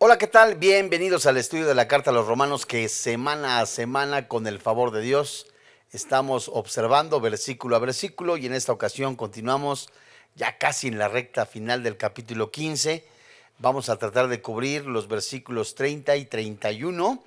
Hola, ¿qué tal? Bienvenidos al estudio de la Carta a los Romanos, que semana a semana, con el favor de Dios, estamos observando versículo a versículo, y en esta ocasión continuamos ya casi en la recta final del capítulo 15. Vamos a tratar de cubrir los versículos 30 y 31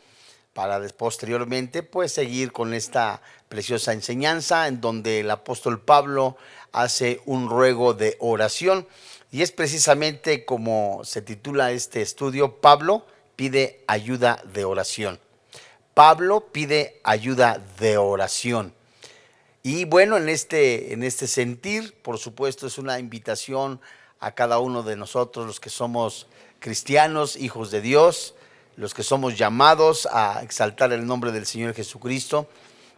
para posteriormente pues seguir con esta preciosa enseñanza en donde el apóstol Pablo hace un ruego de oración. Y es precisamente como se titula este estudio: Pablo pide ayuda de oración. Pablo pide ayuda de oración. Y bueno, en este sentir, por supuesto, es una invitación a cada uno de nosotros, los que somos cristianos, hijos de Dios, los que somos llamados a exaltar el nombre del Señor Jesucristo,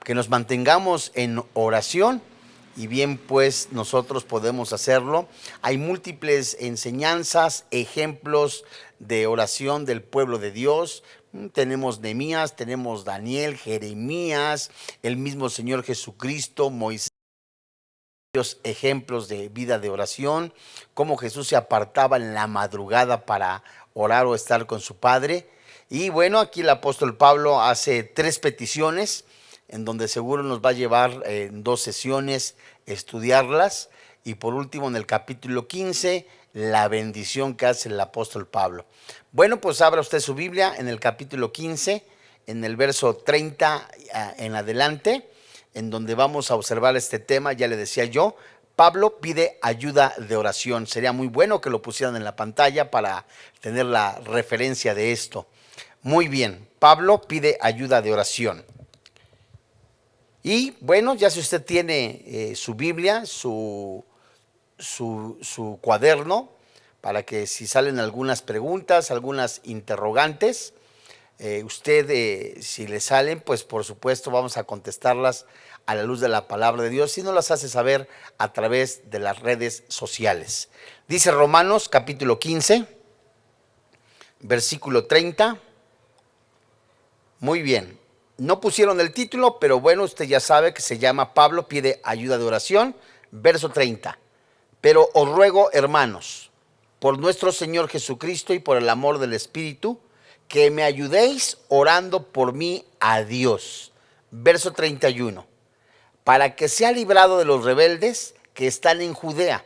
que nos mantengamos en oración. Y bien, pues nosotros podemos hacerlo. Hay múltiples enseñanzas, ejemplos de oración del pueblo de Dios. Tenemos Nehemías, tenemos Daniel, Jeremías, el mismo Señor Jesucristo, Moisés. Ejemplos de vida de oración, cómo Jesús se apartaba en la madrugada para orar o estar con su Padre. Y bueno, aquí el apóstol Pablo hace tres peticiones, en donde seguro nos va a llevar en 2 sesiones estudiarlas. Y por último, en el capítulo 15, la bendición que hace el apóstol Pablo. Bueno, pues abra usted su Biblia en el capítulo 15, en el verso 30 en adelante, en donde vamos a observar este tema. Ya le decía yo, Pablo pide ayuda de oración. Sería muy bueno que lo pusieran en la pantalla para tener la referencia de esto. Muy bien, Pablo pide ayuda de oración. Y bueno, ya si usted tiene su Biblia, su cuaderno, para que si salen algunas preguntas, algunas interrogantes, si le salen, pues por supuesto vamos a contestarlas a la luz de la palabra de Dios, si no las hace saber a través de las redes sociales. Dice Romanos capítulo 15, versículo 30. Muy bien, no pusieron el título, pero bueno, usted ya sabe que se llama Pablo pide ayuda de oración, verso 30. Pero os ruego, hermanos, por nuestro Señor Jesucristo y por el amor del Espíritu, que me ayudéis orando por mí a Dios. Verso 31. Para que sea librado de los rebeldes que están en Judea,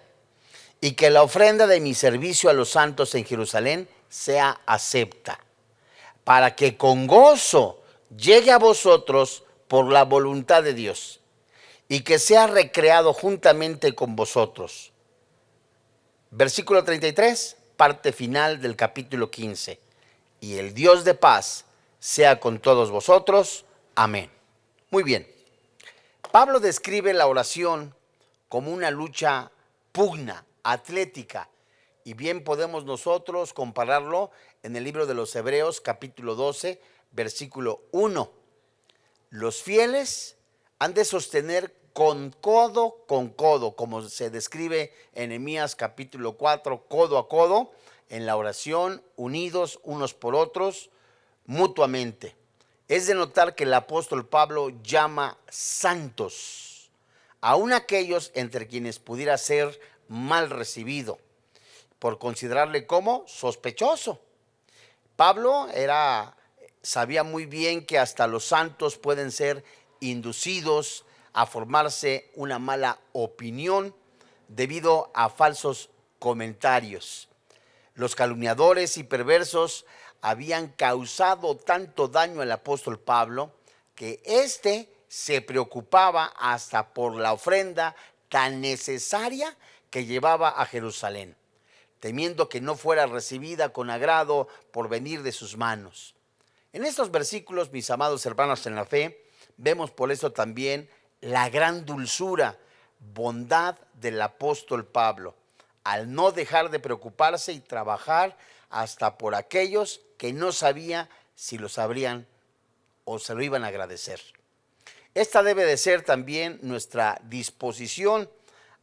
y que la ofrenda de mi servicio a los santos en Jerusalén sea acepta, para que con gozo llegue a vosotros por la voluntad de Dios, y que sea recreado juntamente con vosotros. Versículo 33, parte final del capítulo 15. Y el Dios de paz sea con todos vosotros. Amén. Muy bien. Pablo describe la oración como una lucha pugna, atlética. Y bien podemos nosotros compararlo en el libro de los Hebreos, capítulo 12, versículo 1. Los fieles han de sostener con codo, como se describe en Nehemías capítulo 4, codo a codo, en la oración, unidos unos por otros, mutuamente. Es de notar que el apóstol Pablo llama santos aun aquellos entre quienes pudiera ser mal recibido, por considerarle como sospechoso. Pablo sabía muy bien que hasta los santos pueden ser inducidos a formarse una mala opinión debido a falsos comentarios. Los calumniadores y perversos habían causado tanto daño al apóstol Pablo que éste se preocupaba hasta por la ofrenda tan necesaria que llevaba a Jerusalén, temiendo que no fuera recibida con agrado por venir de sus manos. En estos versículos, mis amados hermanos en la fe, vemos por eso también la gran dulzura, bondad del apóstol Pablo, al no dejar de preocuparse y trabajar hasta por aquellos que no sabía si lo sabrían o se lo iban a agradecer. Esta debe de ser también nuestra disposición,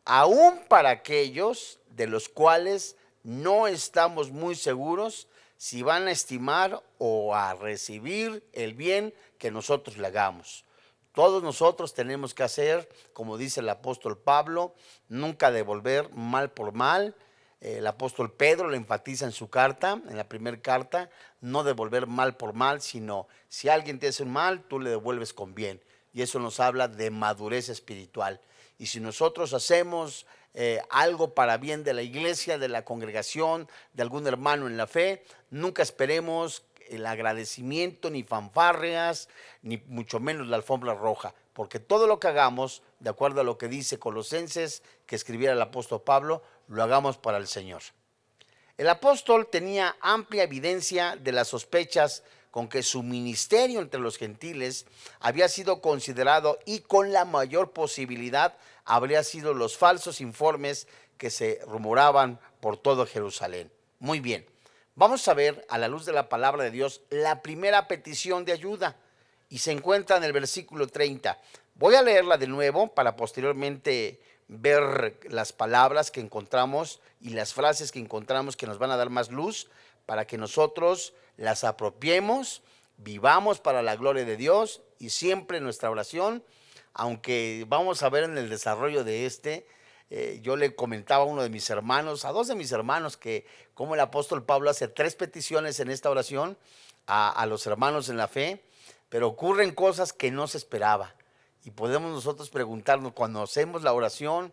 aún para aquellos de los cuales no estamos muy seguros si van a estimar o a recibir el bien que nosotros le hagamos. Todos nosotros tenemos que hacer, como dice el apóstol Pablo, nunca devolver mal por mal, El apóstol Pedro lo enfatiza en su carta, en la primera carta, no devolver mal por mal, sino si alguien te hace un mal, tú le devuelves con bien. Y eso nos habla de madurez espiritual. Y si nosotros hacemos algo para bien de la iglesia, de la congregación, de algún hermano en la fe, nunca esperemos el agradecimiento, ni fanfarrias, ni mucho menos la alfombra roja, porque todo lo que hagamos, de acuerdo a lo que dice Colosenses, que escribiera el apóstol Pablo, lo hagamos para el Señor. El apóstol tenía amplia evidencia de las sospechas con que su ministerio entre los gentiles había sido considerado, y con la mayor posibilidad habría sido los falsos informes que se rumoraban por todo Jerusalén. Muy bien, vamos a ver a la luz de la palabra de Dios la primera petición de ayuda, y se encuentra en el versículo 30. Voy a leerla de nuevo para posteriormente ver las palabras que encontramos y las frases que encontramos que nos van a dar más luz para que nosotros las apropiemos, vivamos para la gloria de Dios, y siempre nuestra oración, aunque vamos a ver en el desarrollo de yo le comentaba a uno de mis hermanos, a dos de mis hermanos, que como el apóstol Pablo hace 3 peticiones en esta oración a los hermanos en la fe, pero ocurren cosas que no se esperaba. Y podemos nosotros preguntarnos, cuando hacemos la oración,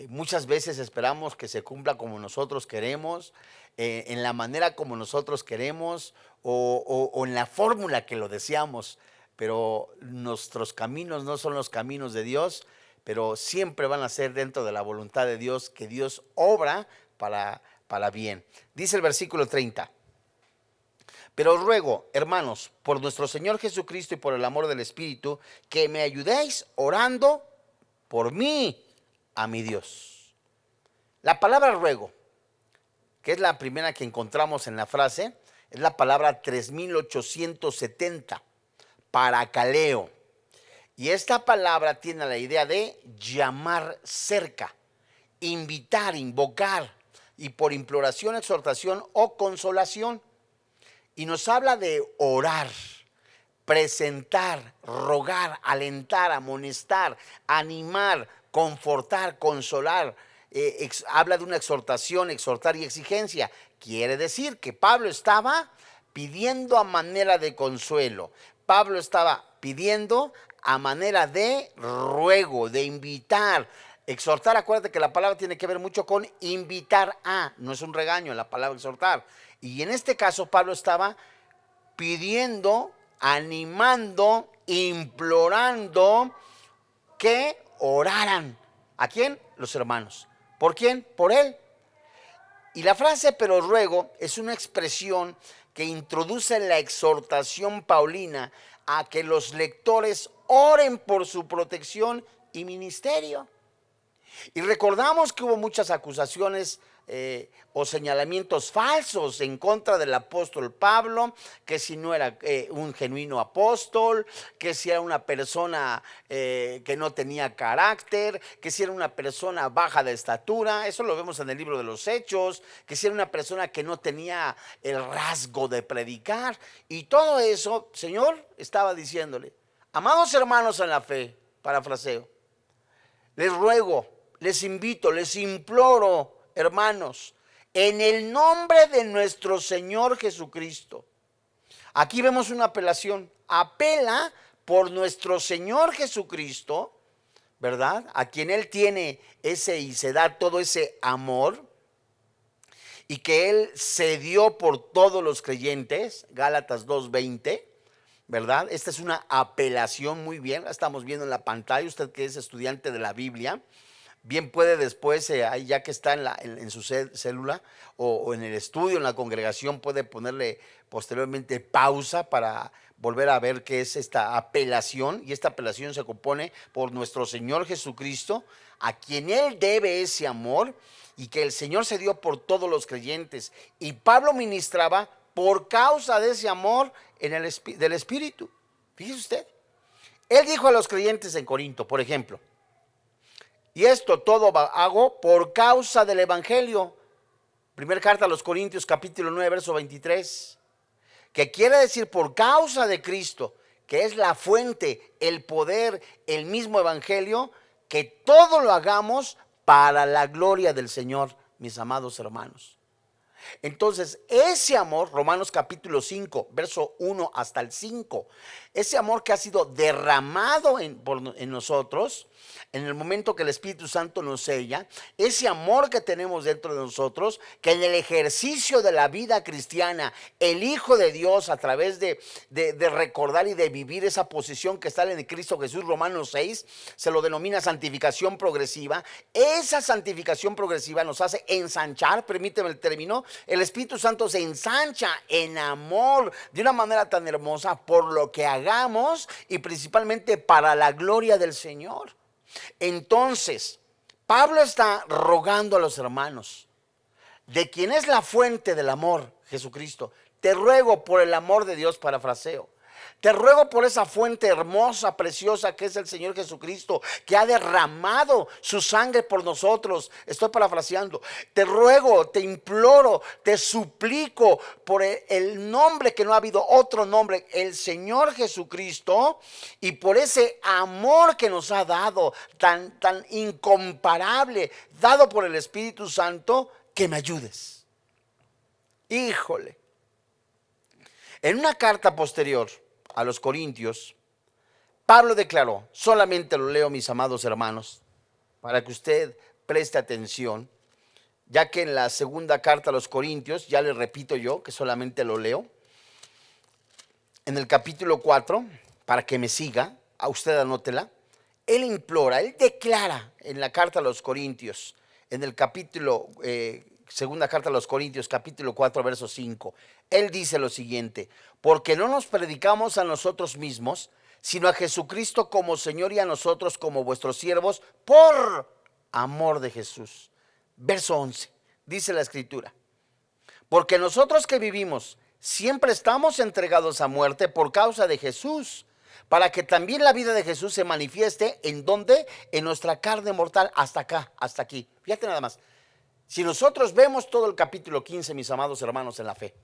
muchas veces esperamos que se cumpla como nosotros queremos, en la manera como nosotros queremos, o en la fórmula que lo deseamos, pero nuestros caminos no son los caminos de Dios, pero siempre van a ser dentro de la voluntad de Dios, que Dios obra para bien. Dice el versículo 30. Pero os ruego, hermanos, por nuestro Señor Jesucristo y por el amor del Espíritu, que me ayudéis orando por mí a mi Dios. La palabra ruego, que es la primera que encontramos en la frase, es la palabra 3870, paracaleo. Y esta palabra tiene la idea de llamar cerca, invitar, invocar, y por imploración, exhortación o consolación. Y nos habla de orar, presentar, rogar, alentar, amonestar, animar, confortar, consolar. Habla de una exhortación, exhortar y exigencia. Quiere decir que Pablo estaba pidiendo a manera de consuelo. Pablo estaba pidiendo a manera de ruego, de invitar. Exhortar, acuérdate que la palabra tiene que ver mucho con invitar a, no es un regaño la palabra exhortar. Y en este caso Pablo estaba pidiendo, animando, implorando que oraran. ¿A quién? Los hermanos. ¿Por quién? Por él. Y la frase pero ruego es una expresión que introduce la exhortación paulina a que los lectores oren por su protección y ministerio. Y recordamos que hubo muchas acusaciones o señalamientos falsos en contra del apóstol Pablo, que si no era un genuino apóstol, que si era una persona que no tenía carácter, que si era una persona baja de estatura. Eso lo vemos en el libro de los Hechos, que si era una persona que no tenía el rasgo de predicar. Y todo eso, Señor estaba diciéndole: amados hermanos en la fe, parafraseo, les ruego, les invito, les imploro, hermanos, en el nombre de nuestro Señor Jesucristo. Aquí vemos una apelación. Apela por nuestro Señor Jesucristo, ¿verdad? A quien Él tiene ese y se da todo ese amor, y que Él se dio por todos los creyentes, Gálatas 2:20, ¿verdad? Esta es una apelación, muy bien, la estamos viendo en la pantalla, usted que es estudiante de la Biblia. Bien puede después, ya que está en su célula o en el estudio, en la congregación, puede ponerle posteriormente pausa para volver a ver qué es esta apelación. Y esta apelación se compone por nuestro Señor Jesucristo, a quien Él debe ese amor, y que el Señor se dio por todos los creyentes. Y Pablo ministraba por causa de ese amor del Espíritu. Fíjese usted. Él dijo a los creyentes en Corinto, por ejemplo: y esto todo hago por causa del Evangelio. Primera carta a los Corintios, capítulo 9, verso 23. Que quiere decir por causa de Cristo, que es la fuente, el poder, el mismo Evangelio, que todo lo hagamos para la gloria del Señor mis amados hermanos. Entonces, ese amor, Romanos capítulo 5, verso 1 hasta el 5, ese amor que ha sido derramado en nosotros, en el momento que el Espíritu Santo nos sella, ese amor que tenemos dentro de nosotros, que en el ejercicio de la vida cristiana, el Hijo de Dios, a través de recordar y de vivir esa posición que está en Cristo Jesús, Romanos 6, se lo denomina santificación progresiva. Esa santificación progresiva nos hace ensanchar, permíteme el término. El Espíritu Santo se ensancha en amor de una manera tan hermosa por lo que hagamos y principalmente para la gloria del Señor. Entonces, Pablo está rogando a los hermanos, de quien es la fuente del amor, Jesucristo. Te ruego por el amor de Dios, parafraseo. Te ruego por esa fuente hermosa, preciosa que es el Señor Jesucristo, que ha derramado su sangre por nosotros. Estoy parafraseando. Te ruego, te imploro, te suplico por el nombre que no ha habido otro nombre, el Señor Jesucristo, y por ese amor que nos ha dado, tan incomparable, dado por el Espíritu Santo, que me ayudes. Híjole. En una carta posterior a los Corintios, Pablo declaró, solamente lo leo, mis amados hermanos, para que usted preste atención, ya que en la segunda carta a los Corintios, ya le repito yo que solamente lo leo, en el capítulo 4, para que me siga, a usted anótela, él implora, él declara en la carta a los Corintios, en el capítulo, segunda carta a los Corintios, capítulo 4, verso 5, él dice lo siguiente: porque no nos predicamos a nosotros mismos, sino a Jesucristo como Señor y a nosotros como vuestros siervos por amor de Jesús. Verso 11, dice la Escritura: porque nosotros que vivimos siempre estamos entregados a muerte por causa de Jesús, para que también la vida de Jesús se manifieste en donde, en nuestra carne mortal, hasta acá, hasta aquí. Fíjate nada más. Si nosotros vemos todo el capítulo 15, mis amados hermanos en la fe,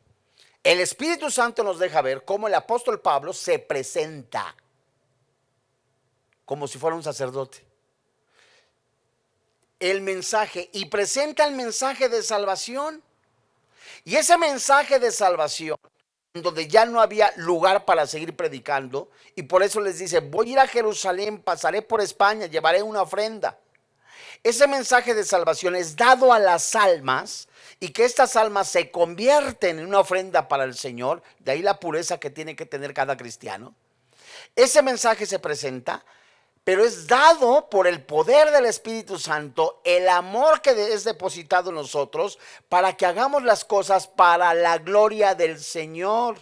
el Espíritu Santo nos deja ver cómo el apóstol Pablo se presenta como si fuera un sacerdote. El mensaje, y presenta el mensaje de salvación. Y ese mensaje de salvación, donde ya no había lugar para seguir predicando, y por eso les dice: voy a ir a Jerusalén, pasaré por España, llevaré una ofrenda. Ese mensaje de salvación es dado a las almas, y que estas almas se convierten en una ofrenda para el Señor. De ahí la pureza que tiene que tener cada cristiano. Ese mensaje se presenta, pero es dado por el poder del Espíritu Santo, el amor que es depositado en nosotros, para que hagamos las cosas para la gloria del Señor.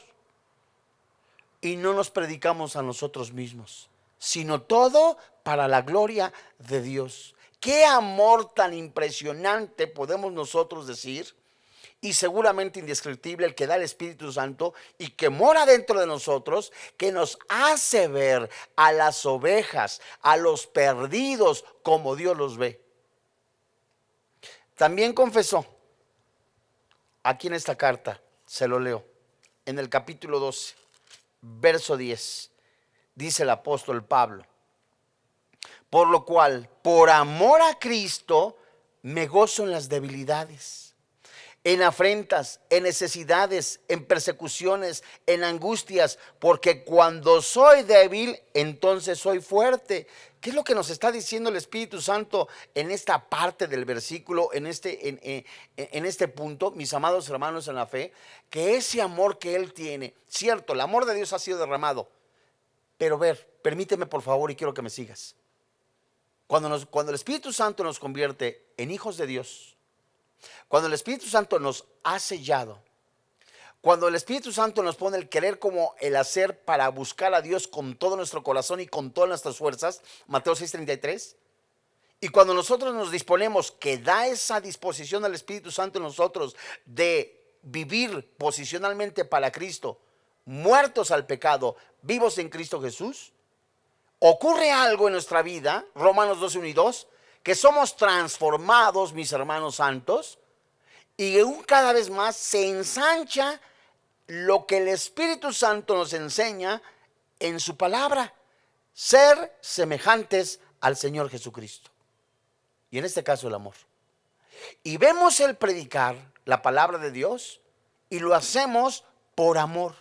Y no nos predicamos a nosotros mismos, sino todo para la gloria de Dios. Qué amor tan impresionante podemos nosotros decir, y seguramente indescriptible, el que da el Espíritu Santo y que mora dentro de nosotros, que nos hace ver a las ovejas, a los perdidos, como Dios los ve. También confesó, aquí en esta carta, se lo leo, en el capítulo 12, verso 10, dice el apóstol Pablo: por lo cual, por amor a Cristo, me gozo en las debilidades, en afrentas, en necesidades, en persecuciones, en angustias, porque cuando soy débil, entonces soy fuerte. ¿Qué es lo que nos está diciendo el Espíritu Santo en esta parte del versículo, en este punto, mis amados hermanos en la fe? Que ese amor que Él tiene, cierto, el amor de Dios ha sido derramado, pero permíteme por favor y quiero que me sigas. Cuando el Espíritu Santo nos convierte en hijos de Dios, cuando el Espíritu Santo nos ha sellado, cuando el Espíritu Santo nos pone el querer como el hacer para buscar a Dios con todo nuestro corazón y con todas nuestras fuerzas, Mateo 6:33, y cuando nosotros nos disponemos, que da esa disposición al Espíritu Santo en nosotros de vivir posicionalmente para Cristo, muertos al pecado, vivos en Cristo Jesús, ocurre algo en nuestra vida, Romanos 12, 1 y 2, que somos transformados, mis hermanos santos, y aún cada vez más se ensancha lo que el Espíritu Santo nos enseña en su palabra: ser semejantes al Señor Jesucristo. Y en este caso el amor. Y vemos el predicar la palabra de Dios y lo hacemos por amor.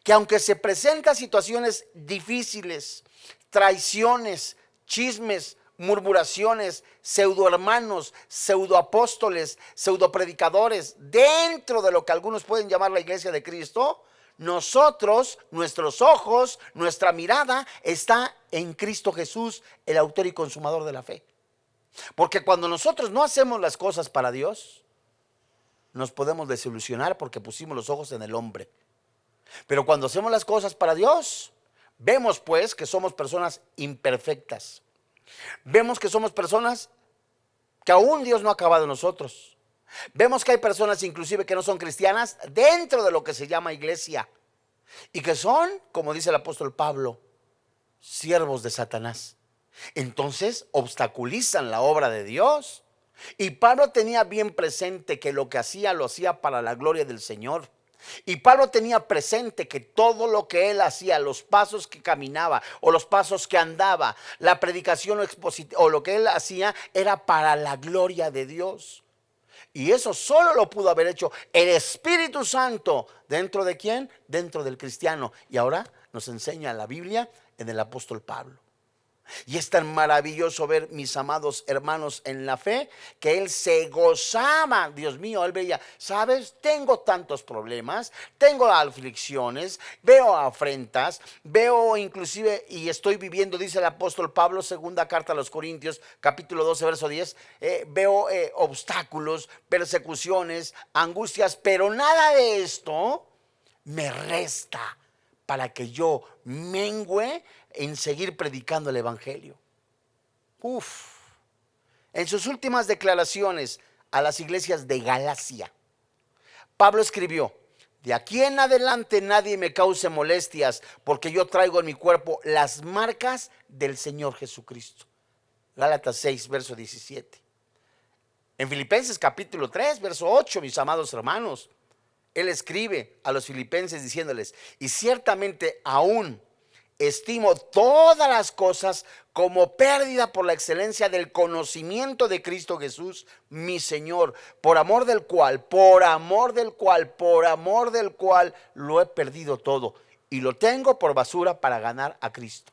Que aunque se presentan situaciones difíciles, traiciones, chismes, murmuraciones, pseudo hermanos, pseudo apóstoles, pseudo predicadores, dentro de lo que algunos pueden llamar la iglesia de Cristo, nosotros, nuestros ojos, nuestra mirada está en Cristo Jesús, el autor y consumador de la fe. Porque cuando nosotros no hacemos las cosas para Dios, nos podemos desilusionar porque pusimos los ojos en el hombre. Pero cuando hacemos las cosas para Dios, vemos pues que somos personas imperfectas. Vemos que somos personas que aún Dios no ha acabado en nosotros. Vemos que hay personas inclusive que no son cristianas dentro de lo que se llama iglesia. Y que son, como dice el apóstol Pablo, siervos de Satanás. Entonces obstaculizan la obra de Dios. Y Pablo tenía bien presente que lo que hacía lo hacía para la gloria del Señor. Y Pablo tenía presente que todo lo que él hacía, los pasos que caminaba o los pasos que andaba, la predicación o lo que él hacía era para la gloria de Dios. Y eso solo lo pudo haber hecho el Espíritu Santo. ¿Dentro de quién? Dentro del cristiano. Y ahora nos enseña la Biblia en el apóstol Pablo. Y es tan maravilloso ver, mis amados hermanos en la fe, que él se gozaba. Dios mío, él veía, sabes, tengo tantos problemas, tengo aflicciones, veo afrentas, veo inclusive, y estoy viviendo, dice el apóstol Pablo, segunda carta a los Corintios, capítulo 12, verso 10, veo obstáculos, persecuciones, angustias, pero nada de esto me resta para que yo mengüe en seguir predicando el evangelio. En sus últimas declaraciones a las iglesias de Galacia, Pablo escribió: de aquí en adelante nadie me cause molestias, porque yo traigo en mi cuerpo las marcas del Señor Jesucristo. Gálatas 6, verso 17. En Filipenses capítulo 3, verso 8, mis amados hermanos, él escribe a los filipenses diciéndoles: y ciertamente aún estimo todas las cosas como pérdida por la excelencia del conocimiento de Cristo Jesús, mi Señor, por amor del cual lo he perdido todo y lo tengo por basura para ganar a Cristo.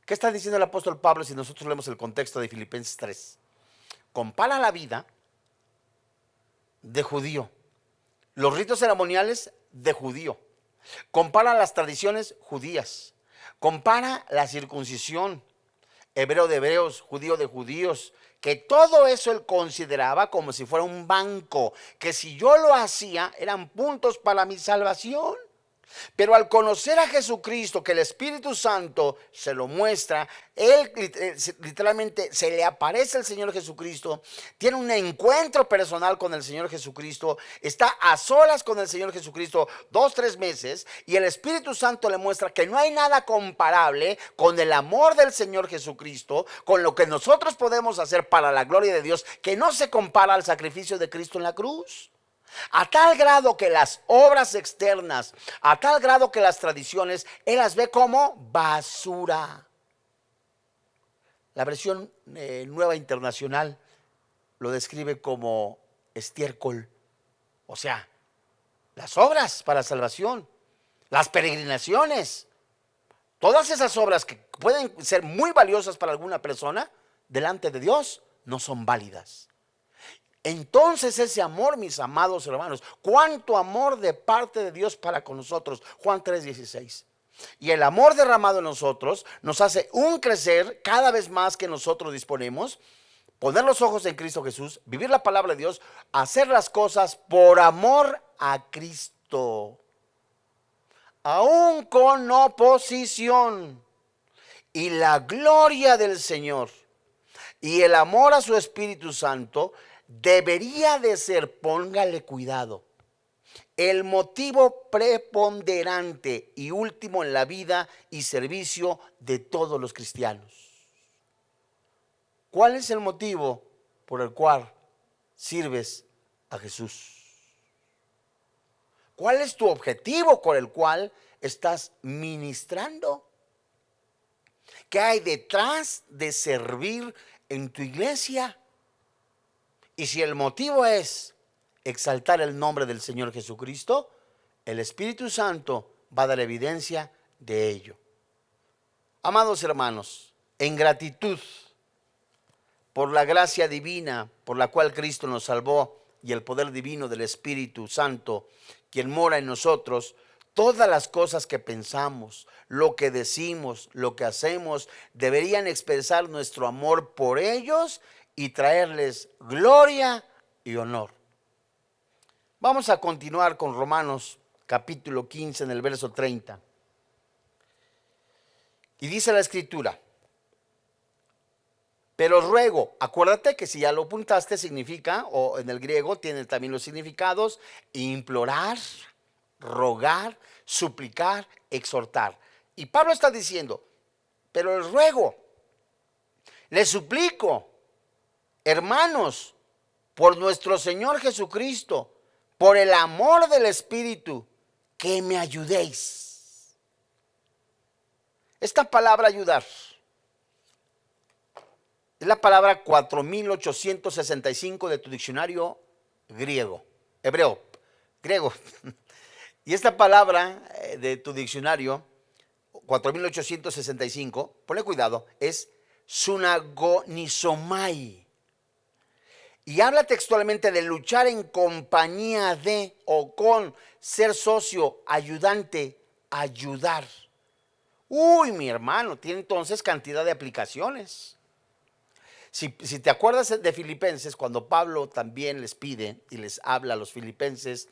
¿Qué está diciendo el apóstol Pablo si nosotros leemos el contexto de Filipenses 3? Compara la vida de judío, los ritos ceremoniales de judío, compara las tradiciones judías, compara la circuncisión, hebreo de hebreos, judío de judíos, que todo eso él consideraba como si fuera un banco, que si yo lo hacía eran puntos para mi salvación. Pero al conocer a Jesucristo, que el Espíritu Santo se lo muestra, él literalmente se le aparece al Señor Jesucristo, tiene un encuentro personal con el Señor Jesucristo, está a solas con el Señor Jesucristo 2-3 meses, y el Espíritu Santo le muestra que no hay nada comparable con el amor del Señor Jesucristo, con lo que nosotros podemos hacer para la gloria de Dios, que no se compara al sacrificio de Cristo en la cruz. A tal grado que las obras externas, a tal grado que las tradiciones, él las ve como basura. La versión nueva internacional lo describe como estiércol. O sea, las obras para salvación, las peregrinaciones, todas esas obras que pueden ser muy valiosas para alguna persona, delante de Dios no son válidas. Entonces ese amor, mis amados hermanos, cuánto amor de parte de Dios para con nosotros. Juan 3:16. Y el amor derramado en nosotros nos hace un crecer cada vez más que nosotros disponemos, poner los ojos en Cristo Jesús, vivir la palabra de Dios, hacer las cosas por amor a Cristo, aún con oposición. Y la gloria del Señor y el amor a su Espíritu Santo debería de ser, póngale cuidado, el motivo preponderante y último en la vida y servicio de todos los cristianos. ¿Cuál es el motivo por el cual sirves a Jesús? ¿Cuál es tu objetivo con el cual estás ministrando? ¿Qué hay detrás de servir en tu iglesia. Y si el motivo es exaltar el nombre del Señor Jesucristo, el Espíritu Santo va a dar evidencia de ello. Amados hermanos, en gratitud por la gracia divina por la cual Cristo nos salvó y el poder divino del Espíritu Santo, quien mora en nosotros, todas las cosas que pensamos, lo que decimos, lo que hacemos, deberían expresar nuestro amor por ellos y traerles gloria y honor. Vamos a continuar con Romanos capítulo 15 en el verso 30. Y dice la Escritura: pero ruego, acuérdate que si ya lo apuntaste significa, o en el griego tiene también los significados, implorar, rogar, suplicar, exhortar. Y Pablo está diciendo, pero les ruego, les suplico, hermanos, por nuestro Señor Jesucristo, por el amor del Espíritu, que me ayudéis. Esta palabra ayudar es la palabra 4865 de tu diccionario hebreo. Y esta palabra de tu diccionario 4865, ponle cuidado, es sunagonizomai. Y habla textualmente de luchar en compañía de o con, ser socio, ayudante, ayudar. Uy, mi hermano, tiene entonces cantidad de aplicaciones. Si te acuerdas de Filipenses, cuando Pablo también les pide y les habla a los filipenses,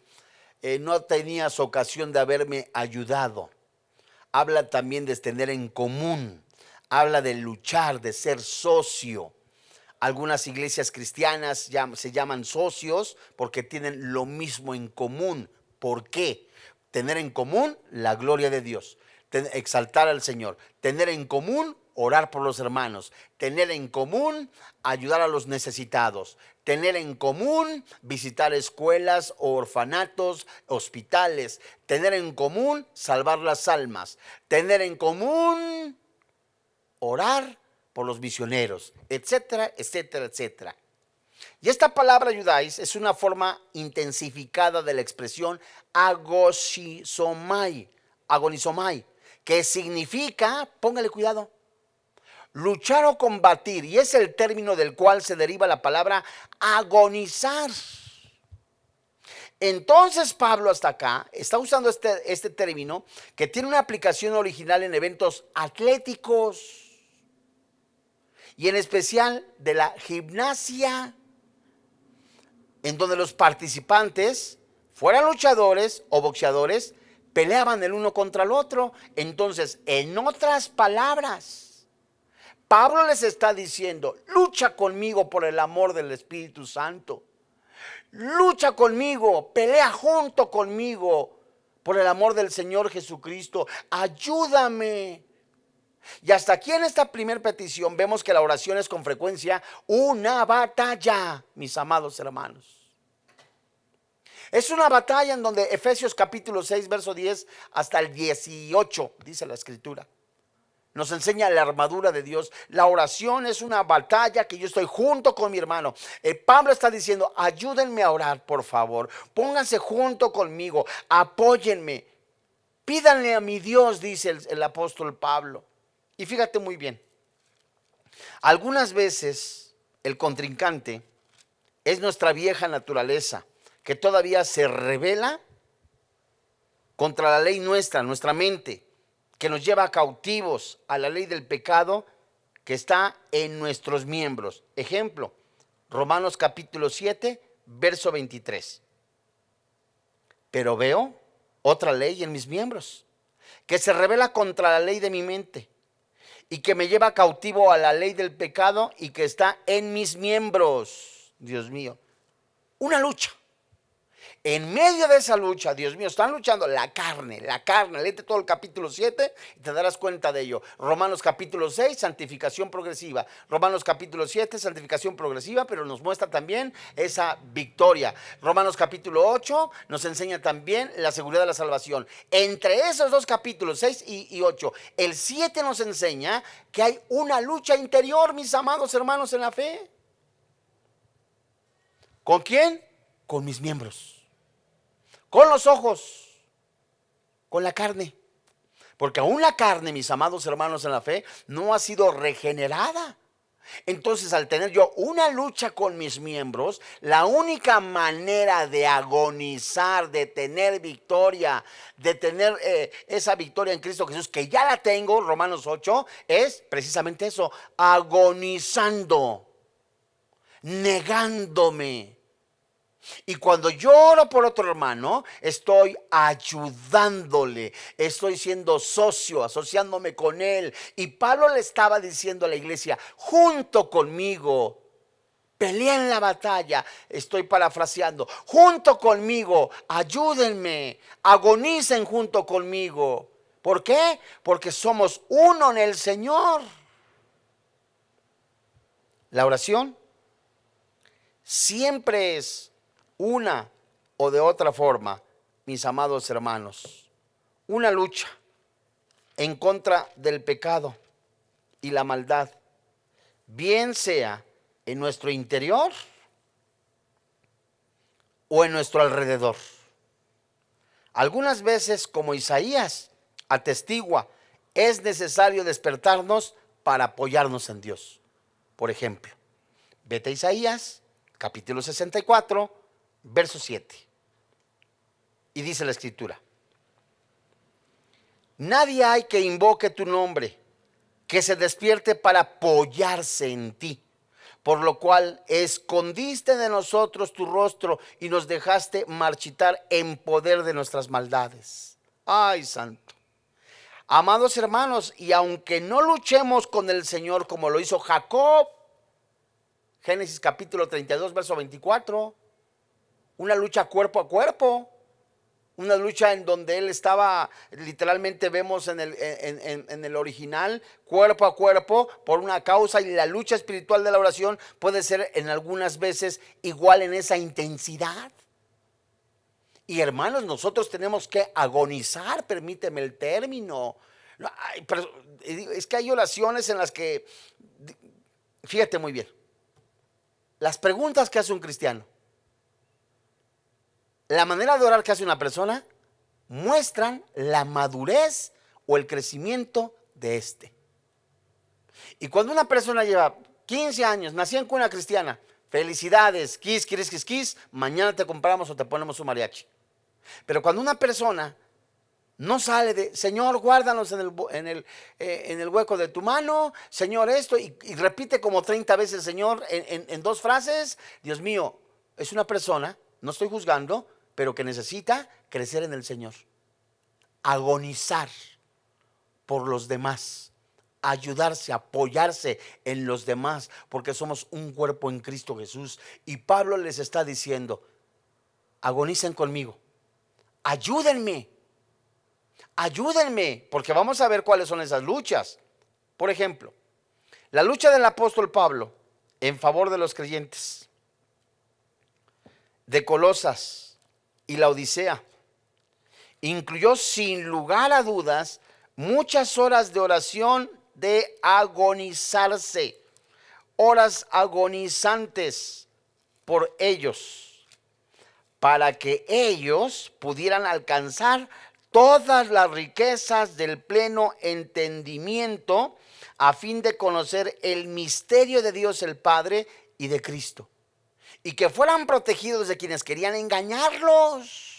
no tenías ocasión de haberme ayudado. Habla también de tener en común, habla de luchar, de ser socio. Algunas iglesias cristianas se llaman socios porque tienen lo mismo en común. ¿Por qué? Tener en común la gloria de Dios, exaltar al Señor, tener en común orar por los hermanos, tener en común ayudar a los necesitados, tener en común visitar escuelas, orfanatos, hospitales, tener en común salvar las almas, tener en común orar por los misioneros, etcétera, etcétera, etcétera. Y esta palabra ayudáis es una forma intensificada de la expresión agonizomai, que significa, póngale cuidado, luchar o combatir, y es el término del cual se deriva la palabra agonizar. Entonces Pablo hasta acá está usando este término que tiene una aplicación original en eventos atléticos y en especial de la gimnasia, en donde los participantes, fueran luchadores o boxeadores, peleaban el uno contra el otro. Entonces, en otras palabras, Pablo les está diciendo, lucha conmigo por el amor del Espíritu Santo. Lucha conmigo, pelea junto conmigo por el amor del Señor Jesucristo. Ayúdame. Y hasta aquí en esta primera petición vemos que la oración es con frecuencia una batalla, mis amados hermanos. Es una batalla en donde Efesios capítulo 6, verso 10 hasta el 18, dice la Escritura, nos enseña la armadura de Dios. La oración es una batalla que yo estoy junto con mi hermano. Pablo está diciendo, ayúdenme a orar, por favor. Pónganse junto conmigo, apóyenme. Pídanle a mi Dios, dice el apóstol Pablo. Y fíjate muy bien, algunas veces el contrincante es nuestra vieja naturaleza, que todavía se rebela contra la ley nuestra mente, que nos lleva cautivos a la ley del pecado que está en nuestros miembros. Ejemplo, Romanos capítulo 7, verso 23. Pero veo otra ley en mis miembros, que se rebela contra la ley de mi mente y que me lleva cautivo a la ley del pecado y que está en mis miembros. Dios mío, una lucha. En medio de esa lucha, Dios mío, están luchando la carne, léete todo el capítulo 7 y te darás cuenta de ello. Romanos capítulo 6, santificación progresiva. Romanos capítulo 7, santificación progresiva, pero nos muestra también esa victoria. Romanos capítulo 8 nos enseña también la seguridad de la salvación. Entre esos dos capítulos, 6 y 8, el 7 nos enseña que hay una lucha interior, mis amados hermanos en la fe. ¿Con quién? Con mis miembros. Con los ojos, con la carne. Porque aún la carne, mis amados hermanos en la fe, no ha sido regenerada. Entonces, al tener yo una lucha con mis miembros, la única manera de agonizar, de tener victoria, de tener esa victoria en Cristo Jesús, que ya la tengo, Romanos 8, es precisamente eso, agonizando, negándome. Y cuando yo oro por otro hermano, estoy ayudándole, estoy siendo socio, asociándome con él. Y Pablo le estaba diciendo a la iglesia, junto conmigo, peleen la batalla. Estoy parafraseando, junto conmigo, ayúdenme, agonicen junto conmigo. ¿Por qué? Porque somos uno en el Señor. La oración siempre es una o de otra forma, mis amados hermanos, una lucha en contra del pecado y la maldad, bien sea en nuestro interior o en nuestro alrededor. Algunas veces, como Isaías atestigua, es necesario despertarnos para apoyarnos en Dios. Por ejemplo, vete a Isaías, capítulo 64, verso 7. Y dice la escritura: nadie hay que invoque tu nombre, que se despierte para apoyarse en ti, por lo cual escondiste de nosotros tu rostro y nos dejaste marchitar en poder de nuestras maldades. Ay, santo. Amados hermanos, y aunque no luchemos con el Señor como lo hizo Jacob, Génesis capítulo 32, verso 24, una lucha cuerpo a cuerpo, una lucha en donde él estaba, literalmente vemos en el original, cuerpo a cuerpo, por una causa. Y la lucha espiritual de la oración puede ser en algunas veces igual en esa intensidad. Y hermanos, nosotros tenemos que agonizar, permíteme el término. Pero es que hay oraciones en las que, fíjate muy bien, las preguntas que hace un cristiano, la manera de orar que hace una persona, muestran la madurez o el crecimiento de este. Y cuando una persona lleva 15 años, nació en cuna cristiana, felicidades, quis, mañana te compramos o te ponemos un mariachi. Pero cuando una persona no sale de, Señor, guárdanos en el hueco de tu mano, Señor, esto, y repite como 30 veces, Señor, en dos frases, Dios mío, es una persona, no estoy juzgando, pero que necesita crecer en el Señor, agonizar por los demás, ayudarse, apoyarse en los demás, porque somos un cuerpo en Cristo Jesús. Y Pablo les está diciendo, agonicen conmigo, ayúdenme, porque vamos a ver cuáles son esas luchas. Por ejemplo, la lucha del apóstol Pablo en favor de los creyentes de Colosas y la Odisea incluyó sin lugar a dudas muchas horas de oración, de agonizarse, horas agonizantes por ellos, para que ellos pudieran alcanzar todas las riquezas del pleno entendimiento, a fin de conocer el misterio de Dios el Padre y de Cristo, y que fueran protegidos de quienes querían engañarlos.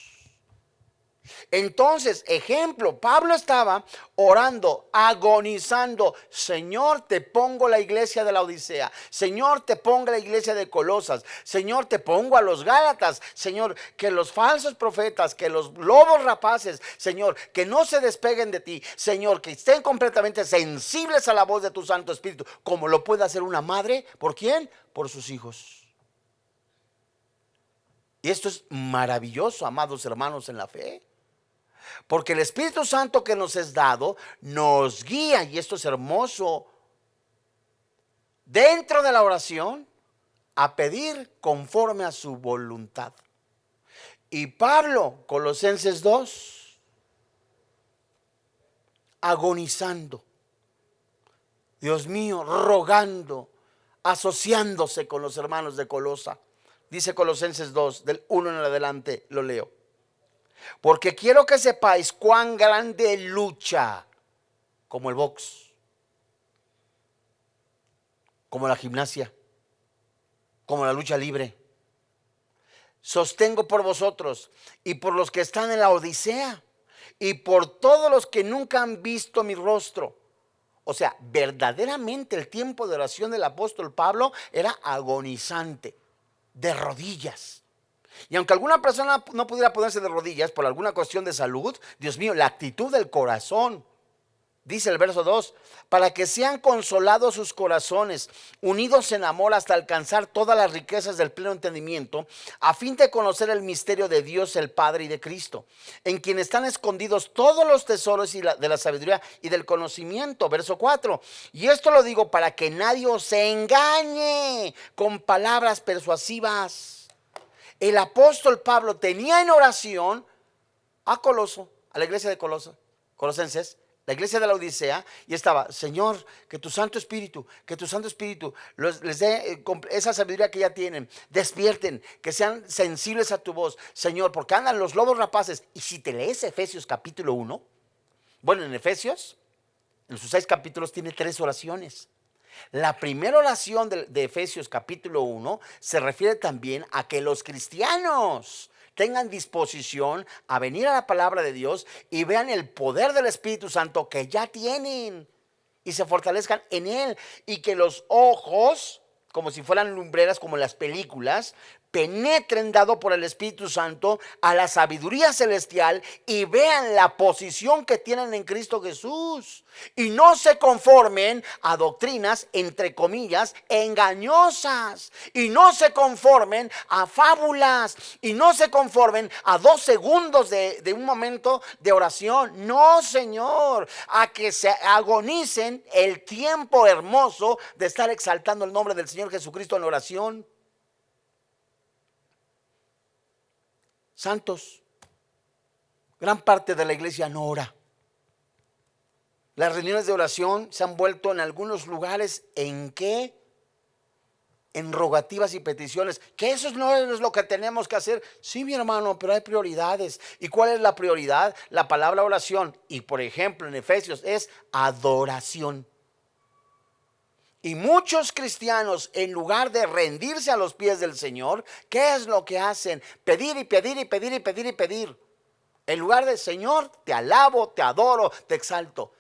Entonces, ejemplo, Pablo estaba orando, agonizando, Señor, te pongo la iglesia de la Odisea, Señor, te pongo la iglesia de Colosas, Señor, te pongo a los Gálatas, Señor, que los falsos profetas, que los lobos rapaces, Señor, que no se despeguen de ti, Señor, que estén completamente sensibles a la voz de tu Santo Espíritu, como lo puede hacer una madre. ¿Por quién? Por sus hijos. Y esto es maravilloso, amados hermanos en la fe. Porque el Espíritu Santo que nos es dado nos guía, y esto es hermoso, dentro de la oración, a pedir conforme a su voluntad. Y Pablo, Colosenses 2, agonizando, Dios mío, rogando, asociándose con los hermanos de Colosa. Dice Colosenses 2, del 1 en adelante, lo leo. Porque quiero que sepáis cuán grande lucha, como el box, como la gimnasia, como la lucha libre, sostengo por vosotros y por los que están en la Odisea y por todos los que nunca han visto mi rostro. O sea, verdaderamente el tiempo de oración del apóstol Pablo era agonizante, de rodillas. Y aunque alguna persona no pudiera ponerse de rodillas por alguna cuestión de salud, Dios mío, la actitud del corazón. Dice el verso 2, para que sean consolados sus corazones, unidos en amor hasta alcanzar todas las riquezas del pleno entendimiento, a fin de conocer el misterio de Dios el Padre y de Cristo, en quien están escondidos todos los tesoros de la sabiduría y del conocimiento. Verso 4, y esto lo digo para que nadie os engañe con palabras persuasivas. El apóstol Pablo tenía en oración a Coloso, a la iglesia de Colosenses, la iglesia de la Odisea, y estaba, Señor, que tu Santo Espíritu les dé esa sabiduría que ya tienen, despierten, que sean sensibles a tu voz, Señor, porque andan los lobos rapaces. Y si te lees Efesios capítulo 1, bueno, en Efesios, en sus 6 capítulos tiene 3 oraciones. La primera oración de Efesios capítulo 1 se refiere también a que los cristianos tengan disposición a venir a la palabra de Dios y vean el poder del Espíritu Santo que ya tienen y se fortalezcan en él, y que los ojos, como si fueran lumbreras, como en las películas, penetren, dado por el Espíritu Santo, a la sabiduría celestial y vean la posición que tienen en Cristo Jesús, y no se conformen a doctrinas, entre comillas, engañosas, y no se conformen a fábulas, y no se conformen a 2 segundos de un momento de oración. No, Señor, a que se agonicen el tiempo hermoso de estar exaltando el nombre del Señor Jesucristo en oración. Santos, gran parte de la iglesia no ora. Las reuniones de oración se han vuelto en algunos lugares ¿en qué? En rogativas y peticiones, que eso no es lo que tenemos que hacer. Sí, mi hermano, pero hay prioridades. ¿Y cuál es la prioridad? La palabra oración. Y por ejemplo en Efesios es adoración. Y muchos cristianos, en lugar de rendirse a los pies del Señor, ¿qué es lo que hacen? Pedir y pedir y pedir y pedir y pedir. En lugar de, Señor, te alabo, te adoro, te exalto.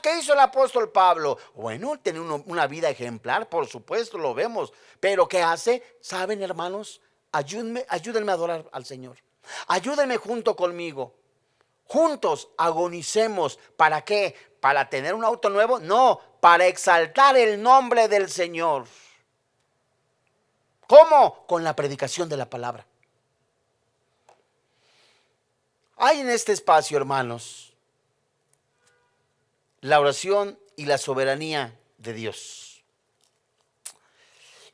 ¿Qué hizo el apóstol Pablo? Bueno, tiene una vida ejemplar, por supuesto, lo vemos. Pero ¿qué hace? ¿Saben, hermanos? Ayúdenme a adorar al Señor. Ayúdenme junto conmigo. Juntos agonicemos. ¿Para qué? ¿Para tener un auto nuevo? No, para exaltar el nombre del Señor. ¿Cómo? Con la predicación de la palabra. Hay en este espacio, hermanos, la oración y la soberanía de Dios.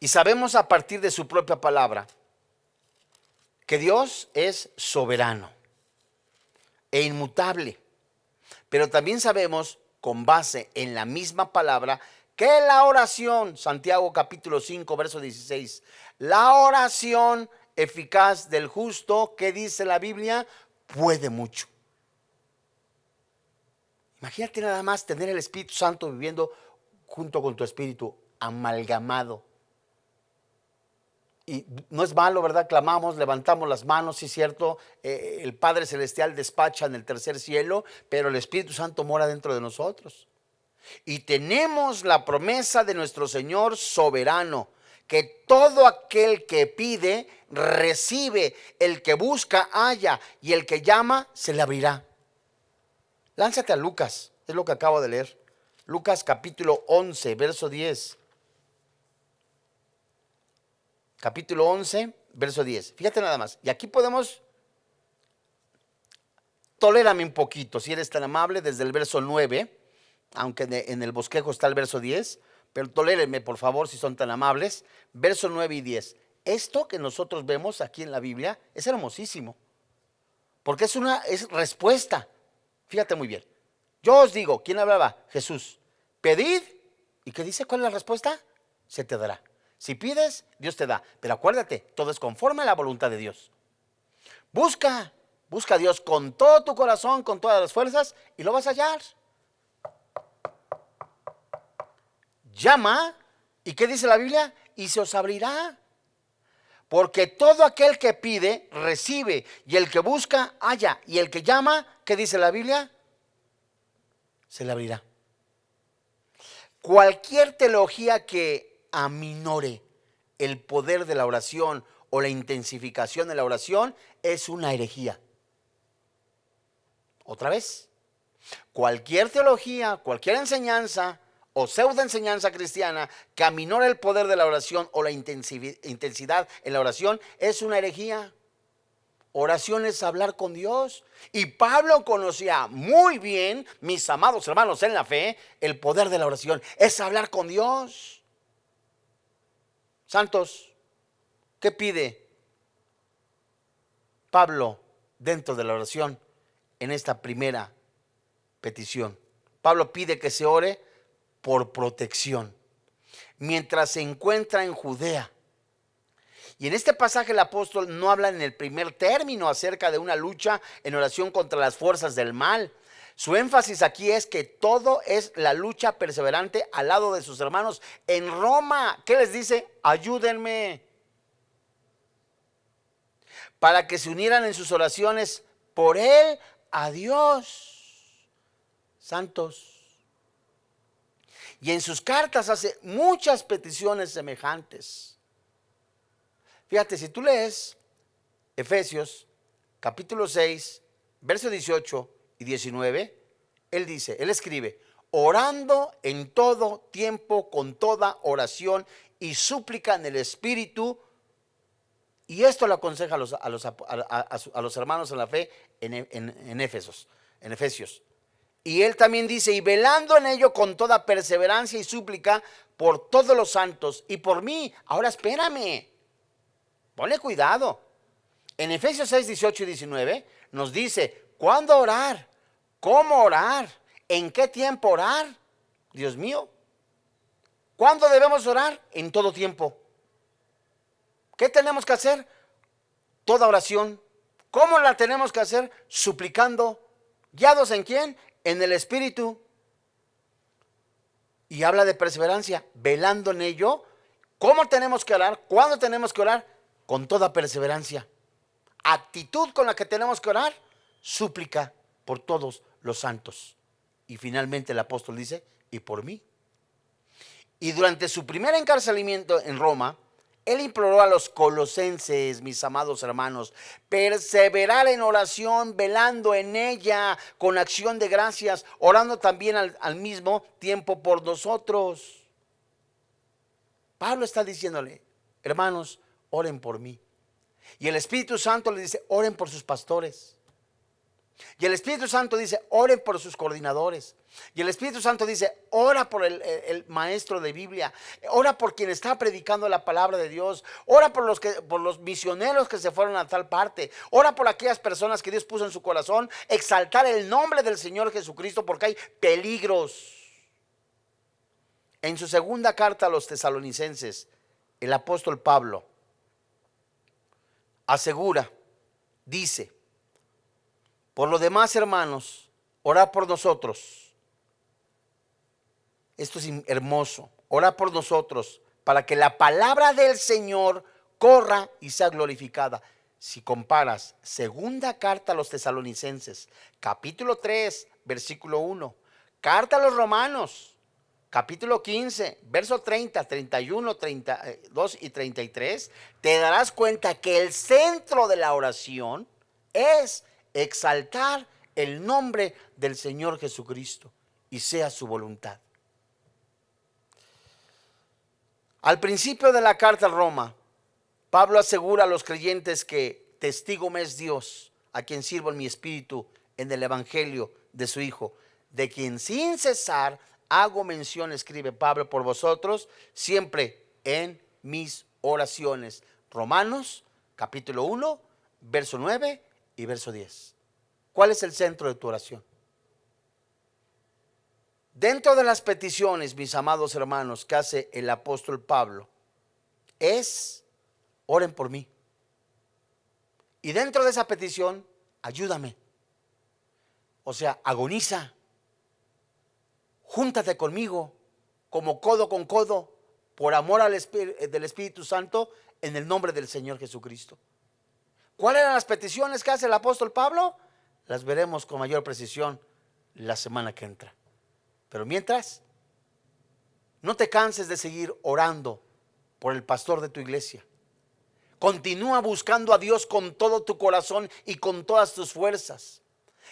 Y sabemos a partir de su propia palabra que Dios es soberano e inmutable. Pero también sabemos, con base en la misma palabra, que la oración, Santiago capítulo 5, verso 16, la oración eficaz del justo, ¿qué dice la Biblia? Puede mucho. Imagínate nada más tener el Espíritu Santo viviendo junto con tu espíritu, amalgamado. Y no es malo, ¿verdad? Clamamos, levantamos las manos, sí es cierto, el Padre Celestial despacha en el tercer cielo, pero el Espíritu Santo mora dentro de nosotros. Y tenemos la promesa de nuestro Señor soberano, que todo aquel que pide, recibe, el que busca, halla, y el que llama, se le abrirá. Lánzate a Lucas, es lo que acabo de leer. Lucas capítulo 11, verso 10. Capítulo 11, verso 10. Fíjate nada más. Y aquí podemos, tolérame un poquito, si eres tan amable, desde el verso 9, aunque en el bosquejo está el verso 10, pero tolérenme por favor si son tan amables. Verso 9 y 10. Esto que nosotros vemos aquí en la Biblia es hermosísimo, porque es respuesta. Fíjate muy bien. Yo os digo, ¿quién hablaba? Jesús. Pedid, ¿y qué dice? ¿Cuál es la respuesta? Se te dará. Si pides, Dios te da. Pero acuérdate, todo es conforme a la voluntad de Dios. Busca, busca a Dios con todo tu corazón, con todas las fuerzas, y lo vas a hallar. Llama, ¿y qué dice la Biblia? Y se os abrirá. Porque todo aquel que pide, recibe, y el que busca, halla, y el que llama, ¿qué dice la Biblia? Se le abrirá. Cualquier teología que aminore el poder de la oración o la intensificación de la oración es una herejía. Otra vez, cualquier teología, cualquier enseñanza o pseudo enseñanza cristiana que aminora el poder de la oración o la intensidad en la oración es una herejía. Oración es hablar con Dios. Y Pablo conocía muy bien, mis amados hermanos en la fe, el poder de la oración. Es hablar con Dios. Santos, ¿qué pide Pablo dentro de la oración en esta primera petición? Pablo pide que se ore por protección mientras se encuentra en Judea. Y en este pasaje el apóstol no habla en el primer término acerca de una lucha en oración contra las fuerzas del mal. Su énfasis aquí es que todo es la lucha perseverante al lado de sus hermanos en Roma. ¿Qué les dice? Ayúdenme. Para que se unieran en sus oraciones por él a Dios. Santos. Y en sus cartas hace muchas peticiones semejantes. Fíjate, si tú lees Efesios capítulo 6, verso 18 y 19, él escribe, orando en todo tiempo con toda oración y súplica en el Espíritu. Y esto lo aconseja a los hermanos en la fe en Efesios. Y él también dice, y velando en ello con toda perseverancia y súplica por todos los santos y por mí. Ahora espérame. Ponle cuidado. En Efesios 6, 18 y 19 nos dice cuándo orar, cómo orar, en qué tiempo orar. Dios mío, ¿cuándo debemos orar? En todo tiempo. ¿Qué tenemos que hacer? Toda oración. ¿Cómo la tenemos que hacer? Suplicando. ¿Guiados en quién? En el Espíritu. Y habla de perseverancia, velando en ello. ¿Cómo tenemos que orar? ¿Cuándo tenemos que orar? Con toda perseverancia. Actitud con la que tenemos que orar, súplica por todos los santos. Y finalmente el apóstol dice, y por mí. Y durante su primer encarcelamiento en Roma, él imploró a los colosenses, mis amados hermanos, perseverar en oración, velando en ella con acción de gracias, orando también al mismo tiempo por nosotros. Pablo está diciéndole, hermanos, oren por mí. Y el Espíritu Santo le dice, oren por sus pastores. Y el Espíritu Santo dice, oren por sus coordinadores. Y el Espíritu Santo dice, ora por el maestro de Biblia. Ora por quien está predicando la palabra de Dios. Ora por los misioneros que se fueron a tal parte. Ora por aquellas personas que Dios puso en su corazón. Exaltar el nombre del Señor Jesucristo porque hay peligros. En su segunda carta a los tesalonicenses, el apóstol Pablo asegura, dice, por lo demás, hermanos, orad por nosotros. Esto es hermoso. Orad por nosotros para que la palabra del Señor corra y sea glorificada. Si comparas segunda carta a los tesalonicenses, capítulo 3, versículo 1, carta a los romanos, capítulo 15, verso 30, 31, 32 y 33, te darás cuenta que el centro de la oración es exaltar el nombre del Señor Jesucristo y sea su voluntad. Al principio de la carta a Roma, Pablo asegura a los creyentes que testigo me es Dios, a quien sirvo en mi espíritu en el evangelio de su Hijo, de quien sin cesar hago mención, escribe Pablo, por vosotros, siempre en mis oraciones. Romanos capítulo 1, verso 9 y verso 10. ¿Cuál es el centro de tu oración? Dentro de las peticiones, mis amados hermanos, que hace el apóstol Pablo, es: oren por mí. Y dentro de esa petición, ayúdame. O sea, agoniza. Júntate conmigo como codo con codo, por amor del Espíritu Santo, en el nombre del Señor Jesucristo. ¿Cuáles eran las peticiones que hace el apóstol Pablo? Las veremos con mayor precisión la semana que entra. Pero mientras, no te canses de seguir orando por el pastor de tu iglesia. Continúa buscando a Dios con todo tu corazón y con todas tus fuerzas.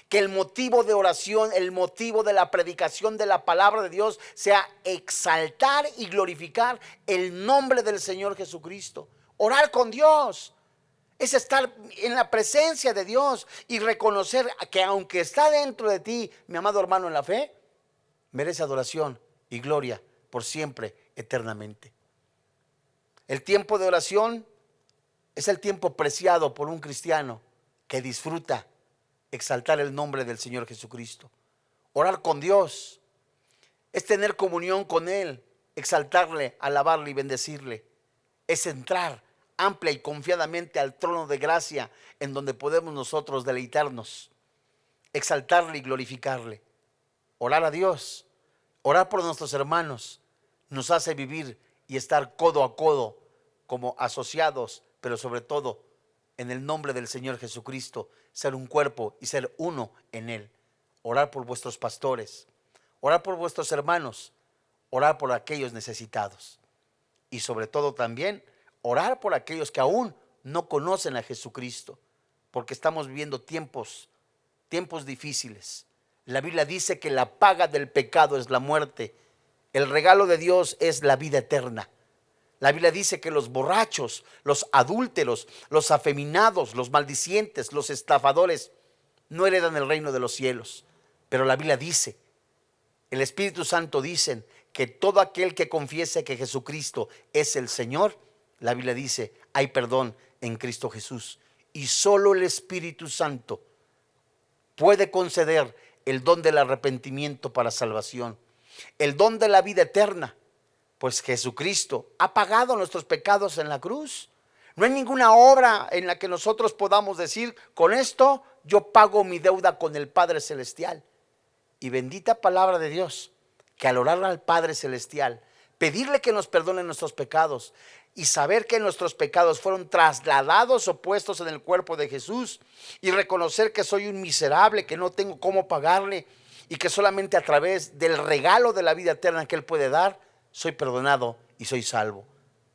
Que el motivo de oración, el motivo de la predicación de la palabra de Dios sea exaltar y glorificar el nombre del Señor Jesucristo. Orar con Dios es estar en la presencia de Dios y reconocer que aunque está dentro de ti, mi amado hermano en la fe, merece adoración y gloria por siempre, eternamente. El tiempo de oración es el tiempo preciado por un cristiano que disfruta exaltar el nombre del Señor Jesucristo. Orar con Dios es tener comunión con Él, exaltarle, alabarle y bendecirle. Es entrar amplia y confiadamente al trono de gracia, en donde podemos nosotros deleitarnos, exaltarle y glorificarle. Orar a Dios, orar por nuestros hermanos, nos hace vivir y estar codo a codo como asociados, pero sobre todo en el nombre del Señor Jesucristo, ser un cuerpo y ser uno en Él. Orar por vuestros pastores, orar por vuestros hermanos, orar por aquellos necesitados y sobre todo también orar por aquellos que aún no conocen a Jesucristo, porque estamos viviendo tiempos difíciles. La Biblia dice que la paga del pecado es la muerte, el regalo de Dios es la vida eterna. La Biblia dice que los borrachos, los adúlteros, los afeminados, los maldicientes, los estafadores no heredan el reino de los cielos. Pero la Biblia dice, el Espíritu Santo dicen que todo aquel que confiese que Jesucristo es el Señor, la Biblia dice, hay perdón en Cristo Jesús. Y solo el Espíritu Santo puede conceder el don del arrepentimiento para salvación, el don de la vida eterna. Pues Jesucristo ha pagado nuestros pecados en la cruz. No hay ninguna obra en la que nosotros podamos decir, con esto yo pago mi deuda con el Padre Celestial. Y bendita palabra de Dios, que al orar al Padre Celestial, pedirle que nos perdone nuestros pecados y saber que nuestros pecados fueron trasladados o puestos en el cuerpo de Jesús, y reconocer que soy un miserable, que no tengo cómo pagarle y que solamente a través del regalo de la vida eterna que Él puede dar, soy perdonado y soy salvo.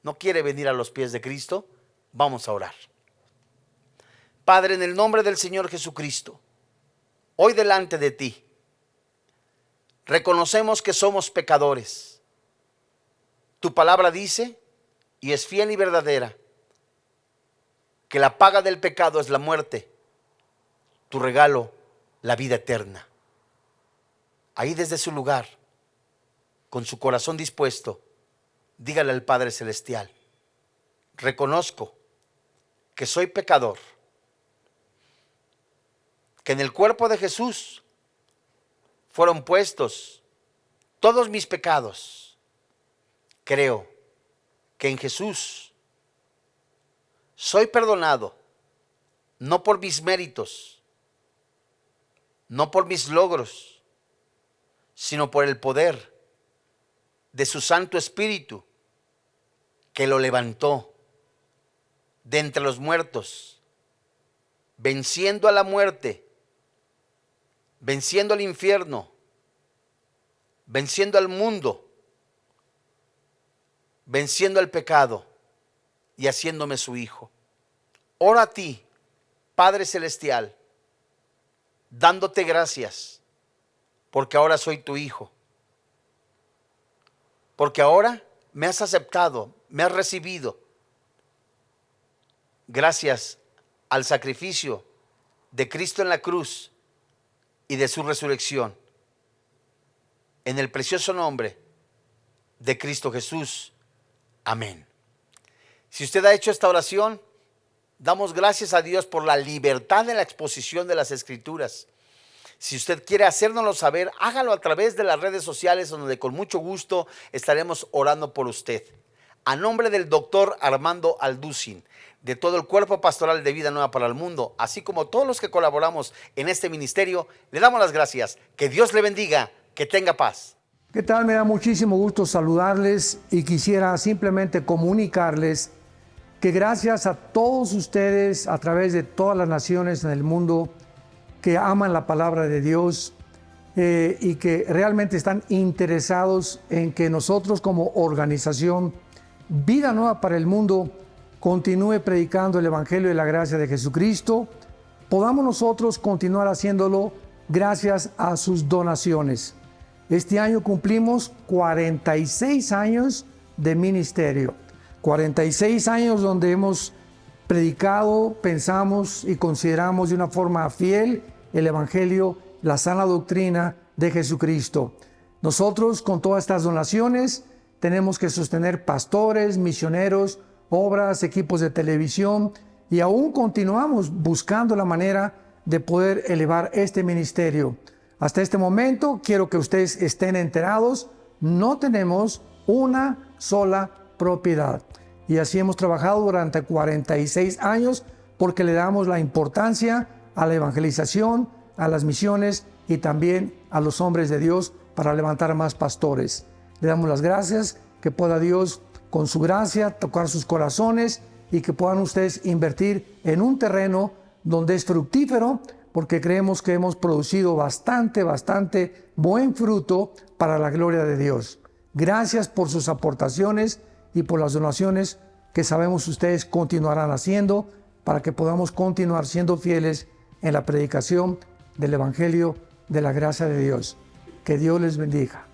¿No quiere venir a los pies de Cristo? Vamos a orar. Padre, en el nombre del Señor Jesucristo, hoy delante de ti, reconocemos que somos pecadores. Tu palabra dice, y es fiel y verdadera, que la paga del pecado es la muerte, tu regalo, la vida eterna. Ahí desde su lugar, con su corazón dispuesto, dígale al Padre Celestial, reconozco que soy pecador, que en el cuerpo de Jesús fueron puestos todos mis pecados. Creo que en Jesús soy perdonado, no por mis méritos, no por mis logros, sino por el poder de su Santo Espíritu, que lo levantó de entre los muertos, venciendo a la muerte, venciendo al infierno, venciendo al mundo, venciendo al pecado y haciéndome su hijo. Oro a ti, Padre Celestial, dándote gracias, porque ahora soy tu hijo, porque ahora me has aceptado, me has recibido gracias al sacrificio de Cristo en la cruz y de su resurrección, en el precioso nombre de Cristo Jesús. Amén. Si usted ha hecho esta oración, damos gracias a Dios por la libertad de la exposición de las Escrituras. Si usted quiere hacérnoslo saber, hágalo a través de las redes sociales, donde con mucho gusto estaremos orando por usted. A nombre del doctor Armando Alducin, de todo el cuerpo pastoral de Vida Nueva para el Mundo, así como todos los que colaboramos en este ministerio, le damos las gracias. Que Dios le bendiga, que tenga paz. ¿Qué tal? Me da muchísimo gusto saludarles y quisiera simplemente comunicarles que gracias a todos ustedes a través de todas las naciones en el mundo que aman la palabra de Dios y que realmente están interesados en que nosotros como organización Vida Nueva para el Mundo continúe predicando el Evangelio de la gracia de Jesucristo, podamos nosotros continuar haciéndolo gracias a sus donaciones. Este año cumplimos 46 años de ministerio, 46 años donde hemos predicado, pensamos y consideramos de una forma fiel el Evangelio, la sana doctrina de Jesucristo. Nosotros con todas estas donaciones tenemos que sostener pastores, misioneros, obras, equipos de televisión y aún continuamos buscando la manera de poder elevar este ministerio. Hasta este momento quiero que ustedes estén enterados, no tenemos una sola propiedad. Y así hemos trabajado durante 46 años porque le damos la importancia a la evangelización, a las misiones y también a los hombres de Dios para levantar más pastores. Le damos las gracias, que pueda Dios con su gracia tocar sus corazones y que puedan ustedes invertir en un terreno donde es fructífero, porque creemos que hemos producido bastante buen fruto para la gloria de Dios. Gracias por sus aportaciones y por las donaciones que sabemos ustedes continuarán haciendo para que podamos continuar siendo fieles en la predicación del Evangelio de la gracia de Dios. Que Dios les bendiga.